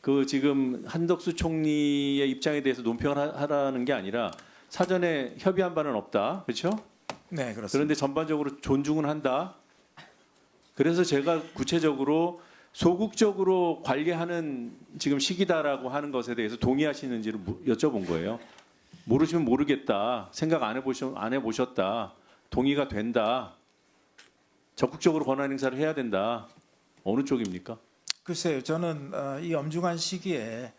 그 지금 한덕수 총리의 입장에 대해서 논평을 하라는 게 아니라 사전에 협의한 바는 없다. 그렇죠? 네, 그렇습니다. 그런데 전반적으로 존중은 한다. 그래서 제가 구체적으로 소극적으로 관리하는 지금 시기다라고 하는 것에 대해서 동의하시는지를 여쭤본 거예요. 모르시면 모르겠다. 생각 안 해보셨다. 동의가 된다. 적극적으로 권한 행사를 해야 된다. 어느 쪽입니까? 글쎄요, 저는 이 엄중한 시기에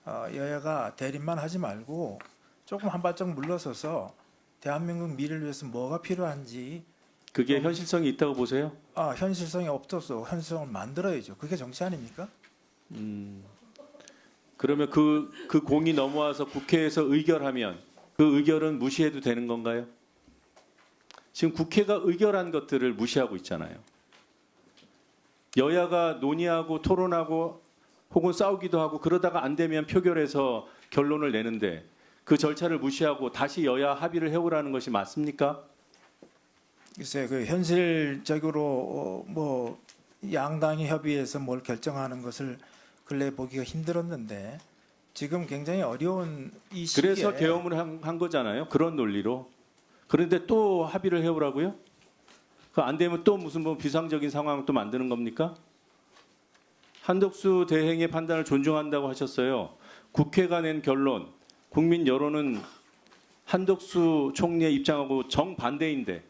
여야가 대립만 하지 말고 조금 한 발짝 물러서서 대한민국 미래를 위해서 뭐가 필요한지 그게 현실성이 있다고 보세요? 현실성이 없어서 현실성을 만들어야죠. 그게 정치 아닙니까? 그러면 그 공이 넘어와서 국회에서 의결하면 그 의결은 무시해도 되는 건가요? 지금 국회가 의결한 것들을 무시하고 있잖아요. 여야가 논의하고 토론하고 혹은 싸우기도 하고 그러다가 안 되면 표결해서 결론을 내는데 그 절차를 무시하고 다시 여야 합의를 해오라는 것이 맞습니까? 글쎄, 그 현실적으로 뭐 양당이 협의해서 뭘 결정하는 것을 근래 보기가 힘들었는데 지금 굉장히 어려운 이 시기에 그래서 계엄을 한 거잖아요. 그런 논리로. 그런데 또 합의를 해오라고요? 그 안 되면 또 무슨 뭐 비상적인 상황 또 만드는 겁니까? 한덕수 대행의 판단을 존중한다고 하셨어요. 국회가 낸 결론, 국민 여론은 한덕수 총리의 입장하고 정반대인데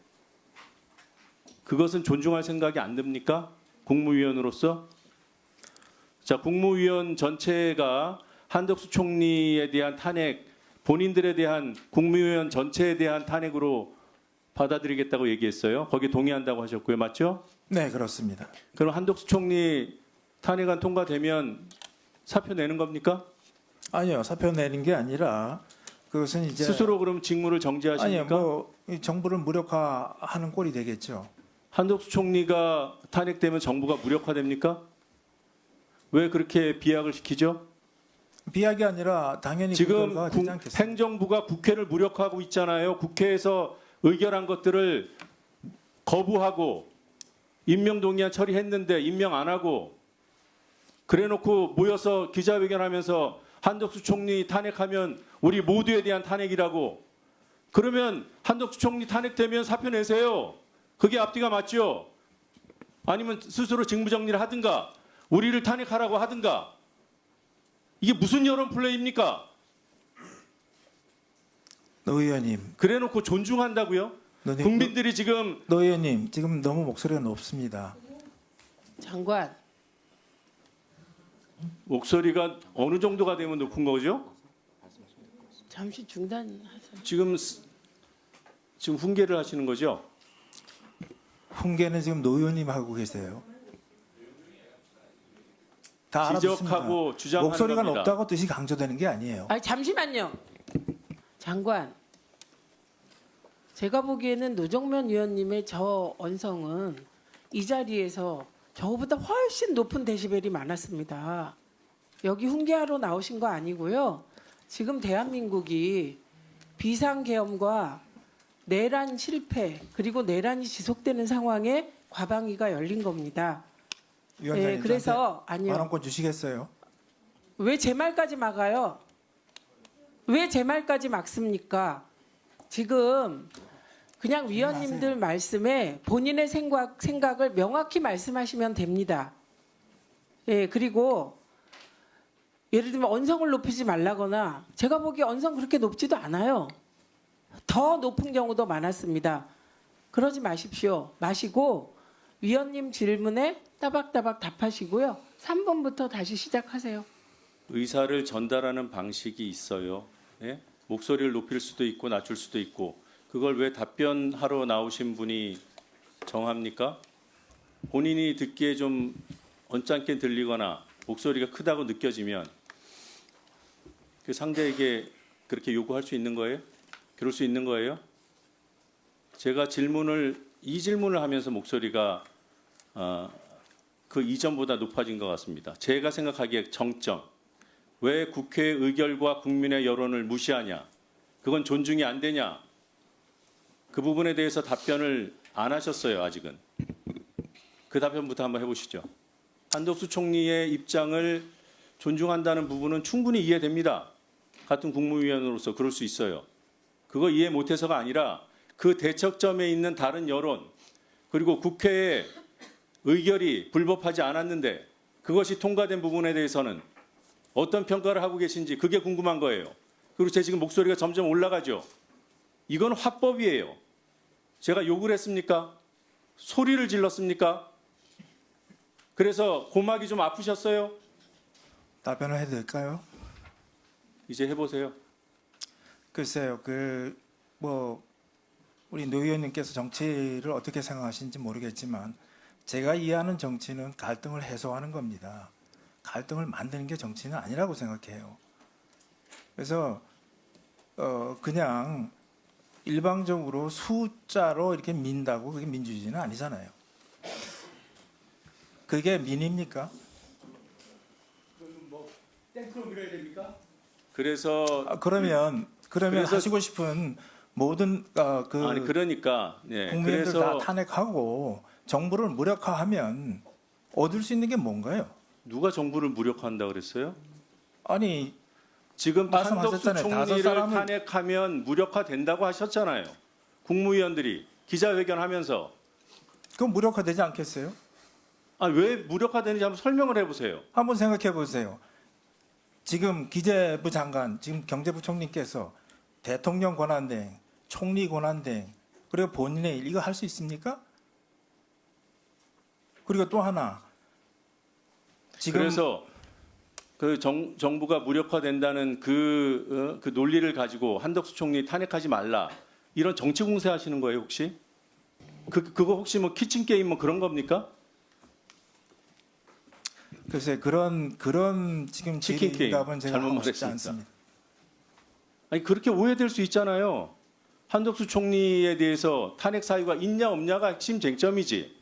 그것은 존중할 생각이 안 듭니까? 국무위원으로서? 자, 국무위원 전체가 한덕수 총리에 대한 탄핵, 본인들에 대한 국무위원 전체에 대한 탄핵으로 받아들이겠다고 얘기했어요. 거기에 동의한다고 하셨고요. 맞죠? 네, 그렇습니다. 그럼 한덕수 총리 탄핵안 통과되면 사표 내는 겁니까? 아니요, 사표 내는 게 아니라 그것은 이제 스스로 그럼 직무를 정지하십니까? 아니요, 뭐이 정부를 무력화하는 꼴이 되겠죠. 한덕수 총리가 탄핵되면 정부가 무력화됩니까? 왜 그렇게 비약을 시키죠? 비약이 아니라 당연히 그 지금 결과가 되지 않겠습니까? 행정부가 국회를 무력화하고 있잖아요. 국회에서 의결한 것들을 거부하고 임명동의안 처리했는데 임명 안 하고 그래놓고 모여서 기자회견하면서 한덕수 총리 탄핵하면 우리 모두에 대한 탄핵이라고. 그러면 한덕수 총리 탄핵되면 사표 내세요. 그게 앞뒤가 맞죠? 아니면 스스로 직무정리를 하든가 우리를 탄핵하라고 하든가. 이게 무슨 여론 플레이입니까? 노 의원님, 그래놓고 존중한다고요? 국민들이 지금 노 의원님 지금 너무 목소리가 높습니다. 장관, 목소리가 어느 정도가 되면 높은 거죠? 잠시 중단하세요. 지금 훈계를 하시는 거죠? 훈계는 지금 노 의원님 하고 계세요. 다 알아듣습니다. 지적하고 주장하는 목소리가 겁니다. 높다고 뜻이 강조되는 게 아니에요. 아, 잠시만요. 장관, 제가 보기에는 노정면 의원님의 저 언성은 이 자리에서 저보다 훨씬 높은 데시벨이 많았습니다. 여기 훈계하러 나오신 거 아니고요. 지금 대한민국이 비상계엄과 내란 실패 그리고 내란이 지속되는 상황에 과방위가 열린 겁니다. 위원장님, 네, 그래서 아니요. 발언권 주시겠어요? 왜 제 말까지 막아요? 왜 제 말까지 막습니까? 지금 그냥 위원님들 말씀에 본인의 생각을 명확히 말씀하시면 됩니다. 예, 그리고 예를 들면 언성을 높이지 말라거나 제가 보기에 언성 그렇게 높지도 않아요. 더 높은 경우도 많았습니다. 그러지 마십시오. 마시고 위원님 질문에 따박따박 답하시고요. 3번부터 다시 시작하세요. 의사를 전달하는 방식이 있어요. 예? 목소리를 높일 수도 있고 낮출 수도 있고 그걸 왜 답변하러 나오신 분이 정합니까? 본인이 듣기에 좀 언짢게 들리거나 목소리가 크다고 느껴지면 그 상대에게 그렇게 요구할 수 있는 거예요? 그럴 수 있는 거예요? 제가 이 질문을 하면서 목소리가 그 이전보다 높아진 것 같습니다. 제가 생각하기에 정점. 왜 국회의 의결과 국민의 여론을 무시하냐? 그건 존중이 안 되냐? 그 부분에 대해서 답변을 안 하셨어요, 아직은. 그 답변부터 한번 해보시죠. 한덕수 총리의 입장을 존중한다는 부분은 충분히 이해됩니다. 같은 국무위원으로서 그럴 수 있어요. 그거 이해 못해서가 아니라 그 대척점에 있는 다른 여론 그리고 국회의 의결이 불법하지 않았는데 그것이 통과된 부분에 대해서는 어떤 평가를 하고 계신지 그게 궁금한 거예요. 그리고 제 지금 목소리가 점점 올라가죠. 이건 화법이에요. 제가 욕을 했습니까? 소리를 질렀습니까? 그래서 고막이 좀 아프셨어요? 답변을 해도 될까요? 이제 해보세요. 글쎄요, 우리 노 의원님께서 정치를 어떻게 생각하시는지 모르겠지만 제가 이해하는 정치는 갈등을 해소하는 겁니다. 갈등을 만드는 게 정치는 아니라고 생각해요. 그래서 그냥 일방적으로 숫자로 이렇게 민다고 그게 민주주의는 아니잖아요. 그게 민입니까? 땡크로 밀어야 됩니까? 그래서 그러면 그래서- 하시고 싶은 모든 아니 그러니까 네. 국민들 다 그래서 탄핵하고 정부를 무력화하면 얻을 수 있는 게 뭔가요? 누가 정부를 무력화한다 그랬어요? 아니 지금 한덕수 말씀하셨잖아요. 다섯 총리를 사람을- 탄핵하면 무력화된다고 하셨잖아요. 국무위원들이 기자회견하면서 그 무력화되지 않겠어요? 왜 무력화되는지 한번 설명을 해보세요. 한번 생각해 보세요. 지금 기재부 장관, 지금 경제부총리께서 대통령 권한대행, 총리 권한대행, 그리고 본인의 일 이거 할 수 있습니까? 그리고 또 하나 지금 그래서 그 정부가 무력화된다는 그 논리를 가지고 한덕수 총리 탄핵하지 말라 이런 정치 공세하시는 거예요 혹시? 그거 혹시 뭐 키친 게임 뭐 그런 겁니까? 글쎄 그런 지금 치킨 게임. 질의응답은 제가 잘못 하고 싶지 말했습니다. 않습니다. 아니 그렇게 오해될 수 있잖아요. 한덕수 총리에 대해서 탄핵 사유가 있냐 없냐가 핵심 쟁점이지.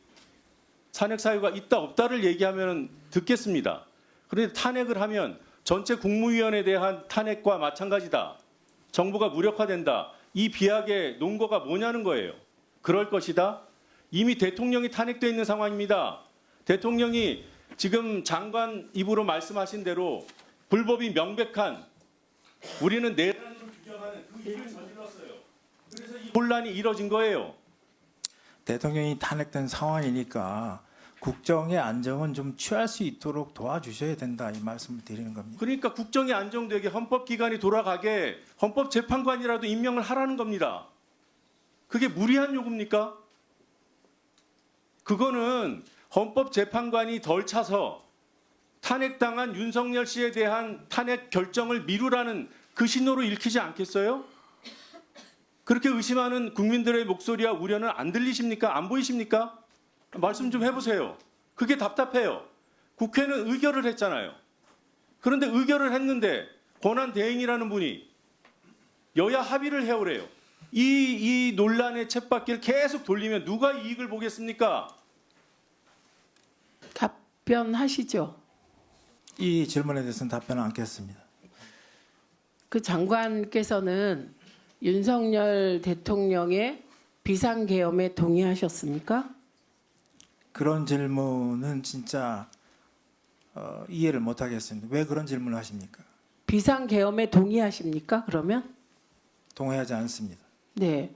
탄핵 사유가 있다 없다를 얘기하면 듣겠습니다. 그런데 탄핵을 하면 전체 국무위원에 대한 탄핵과 마찬가지다. 정부가 무력화된다. 이 비약의 논거가 뭐냐는 거예요. 그럴 것이다. 이미 대통령이 탄핵돼 있는 상황입니다. 대통령이 지금 장관 입으로 말씀하신 대로 불법이 명백한 우리는 내란으로 규정하는 그 일을 저질렀어요. 그래서 이 혼란이 이뤄진 거예요. 대통령이 탄핵된 상황이니까 국정의 안정은 좀 취할 수 있도록 도와주셔야 된다 이 말씀을 드리는 겁니다. 그러니까 국정이 안정되게 헌법기관이 돌아가게 헌법재판관이라도 임명을 하라는 겁니다. 그게 무리한 요구입니까? 그거는 헌법재판관이 덜 차서 탄핵당한 윤석열 씨에 대한 탄핵 결정을 미루라는 그 신호로 읽히지 않겠어요? 그렇게 의심하는 국민들의 목소리와 우려는 안 들리십니까? 안 보이십니까? 말씀 좀 해보세요. 그게 답답해요. 국회는 의결을 했잖아요. 그런데 의결을 했는데 권한대행이라는 분이 여야 합의를 해오래요. 이 논란의 쳇바퀴를 계속 돌리면 누가 이익을 보겠습니까? 답변하시죠. 이 질문에 대해서는 답변을 않겠습니다. 그 장관께서는 윤석열 대통령의 비상계엄에 동의하셨습니까? 그런 질문은 진짜 이해를 못하겠습니다. 왜 그런 질문을 하십니까? 비상계엄에 동의하십니까? 그러면? 동의하지 않습니다. 네.